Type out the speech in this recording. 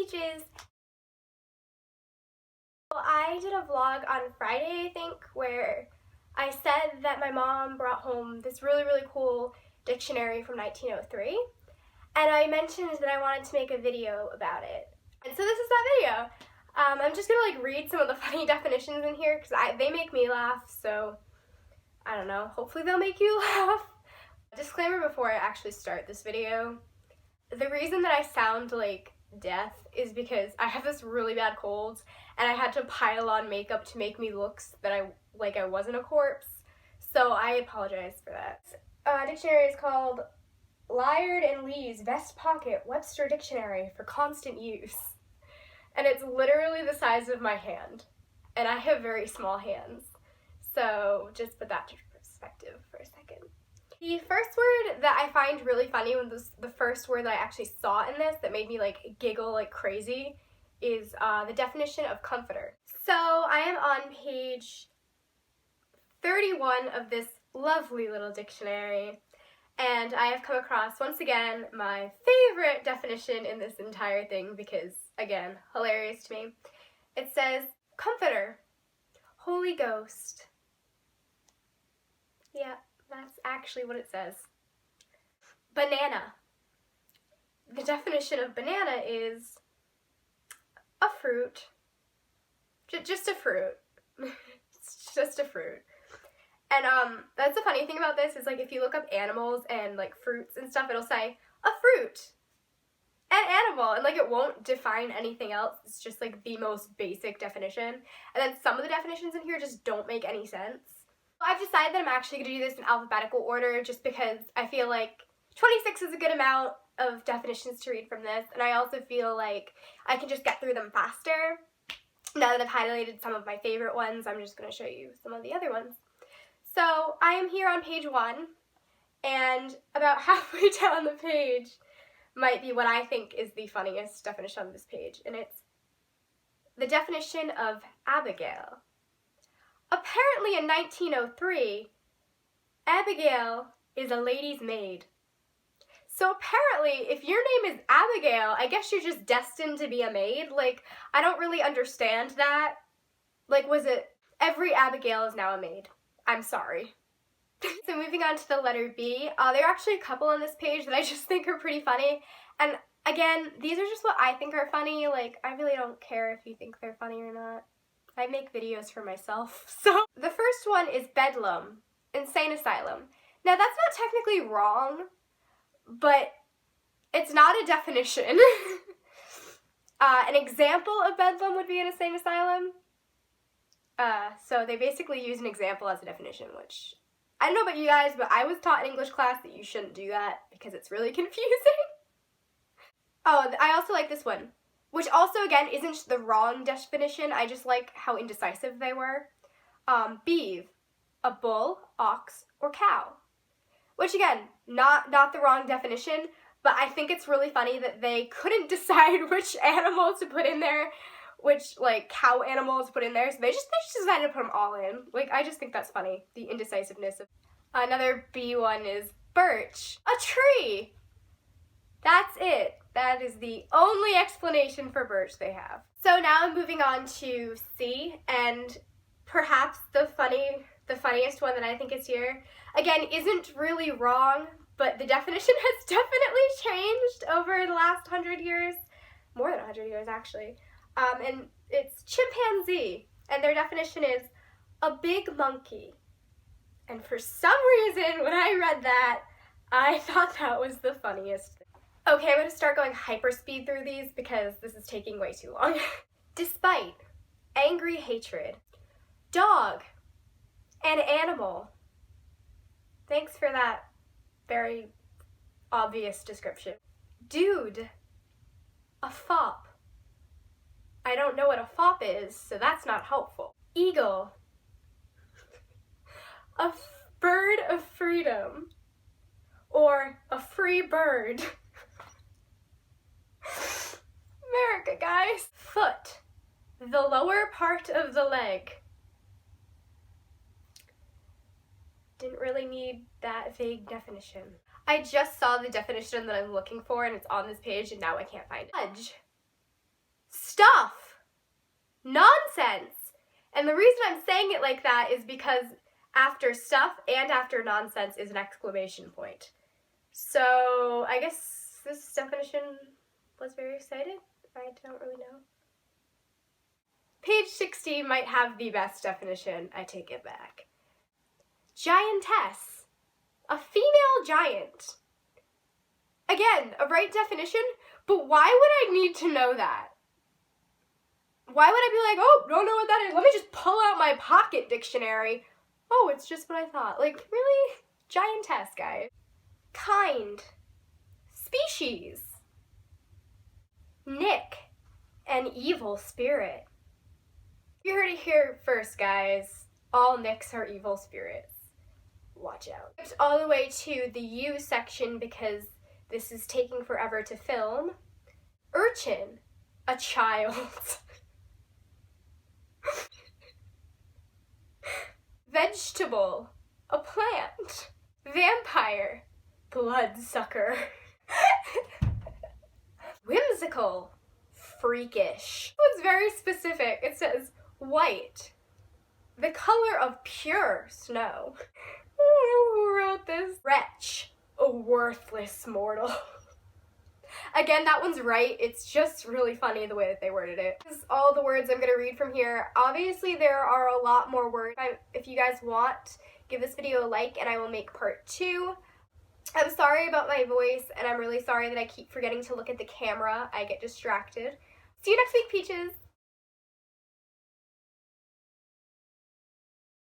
Peaches. Well, I did a vlog on Friday, I think, where I said that my mom brought home this really cool dictionary from 1903, and I mentioned that I wanted to make a video about it. And so this is that video. I'm just gonna read some of the funny definitions in here because they make me laugh, so I don't know, hopefully they'll make you laugh. Disclaimer before I actually start this video. The reason that I sound like death is because I have this really bad cold and I had to pile on makeup to make me look that I wasn't a corpse. So I apologize for that. Dictionary is called Lyard and Lee's Vest Pocket Webster Dictionary for Constant Use. And it's literally the size of my hand. And I have very small hands. So just put that to perspective for a second. The first word that I find really funny, when the first word that I actually saw in this that made me giggle like crazy, is the definition of comforter. So I am on page 31 of this lovely little dictionary, and I have come across, once again, my favorite definition in this entire thing because, again, hilarious to me. It says, comforter, Holy Ghost. Yeah. That's actually what it says. Banana. The definition of banana is a fruit. Just a fruit. It's just a fruit. And that's the funny thing about this is if you look up animals and fruits and stuff, it'll say a fruit. An animal, and it won't define anything else. It's just the most basic definition. And then some of the definitions in here just don't make any sense. I've decided that I'm actually going to do this in alphabetical order just because I feel 26 is a good amount of definitions to read from this, and I also feel I can just get through them faster. Now that I've highlighted some of my favorite ones, I'm just going to show you some of the other ones. So I am here on page 1, and about halfway down the page might be what I think is the funniest definition on this page, and it's the definition of Abigail. Apparently in 1903, Abigail is a lady's maid. So apparently, if your name is Abigail, I guess you're just destined to be a maid? I don't really understand that. Was it, every Abigail is now a maid? I'm sorry. So moving on to the letter B, there are actually a couple on this page that I just think are pretty funny. And again, these are just what I think are funny. I really don't care if you think they're funny or not. I make videos for myself. So the first one is bedlam, insane asylum. Now that's not technically wrong, but it's not a definition. An example of bedlam would be an insane asylum. So they basically use an example as a definition, which I don't know about you guys, but I was taught in English class that you shouldn't do that because it's really confusing. Oh, I also like this one, which also, again, isn't the wrong definition. I just like how indecisive they were. Beeve, a bull, ox, or cow. Which, again, not the wrong definition, but I think it's really funny that they couldn't decide which animal to put in there, which, cow animal to put in there, so they just decided to put them all in. I just think that's funny, the indecisiveness. Another B one is birch, a tree. That's it. That is the only explanation for birch they have. So now I'm moving on to C, and perhaps the funniest one that I think is here, again, isn't really wrong, but the definition has definitely changed over the last 100 years. More than 100 years, actually. And it's chimpanzee, and their definition is a big monkey. And for some reason, when I read that, I thought that was the funniest thing. Okay, I'm going to start going hyperspeed through these because this is taking way too long. Despite, angry hatred. Dog, an animal. Thanks for that very obvious description. Dude, a fop. I don't know what a fop is, so that's not helpful. Eagle, a bird of freedom, or a free bird. America, guys. Foot, the lower part of the leg. Didn't really need that vague definition. I just saw the definition that I'm looking for and it's on this page and now I can't find it. Fudge, Stuff. Nonsense. And the reason I'm saying it like that is because after stuff and after nonsense is an exclamation point. So I guess this definition was very exciting. I don't really know. Page 60 might have the best definition. I take it back. Giantess. A female giant. Again, a right definition, but why would I need to know that? Why would I be like, oh, don't know what that is. Let me just pull out my pocket dictionary. Oh, it's just what I thought. Like, really? Giantess, guys. Kind. Species. Nick. An evil spirit. You heard it here first, guys. All Nicks are evil spirits. Watch out. All the way to the U section because this is taking forever to film. Urchin. A child. Vegetable. A plant. Vampire. Bloodsucker. Whimsical. Freakish. It's very specific. It says white. The color of pure snow. I don't know who wrote this. Wretch. A worthless mortal. Again, that one's right. It's just really funny the way that they worded it. This is all the words I'm going to read from here. Obviously, there are a lot more words. If you guys want, give this video a like and I will make part 2. I'm sorry about my voice and I'm really sorry that I keep forgetting to look at the camera. I get distracted. See you next week, Peaches!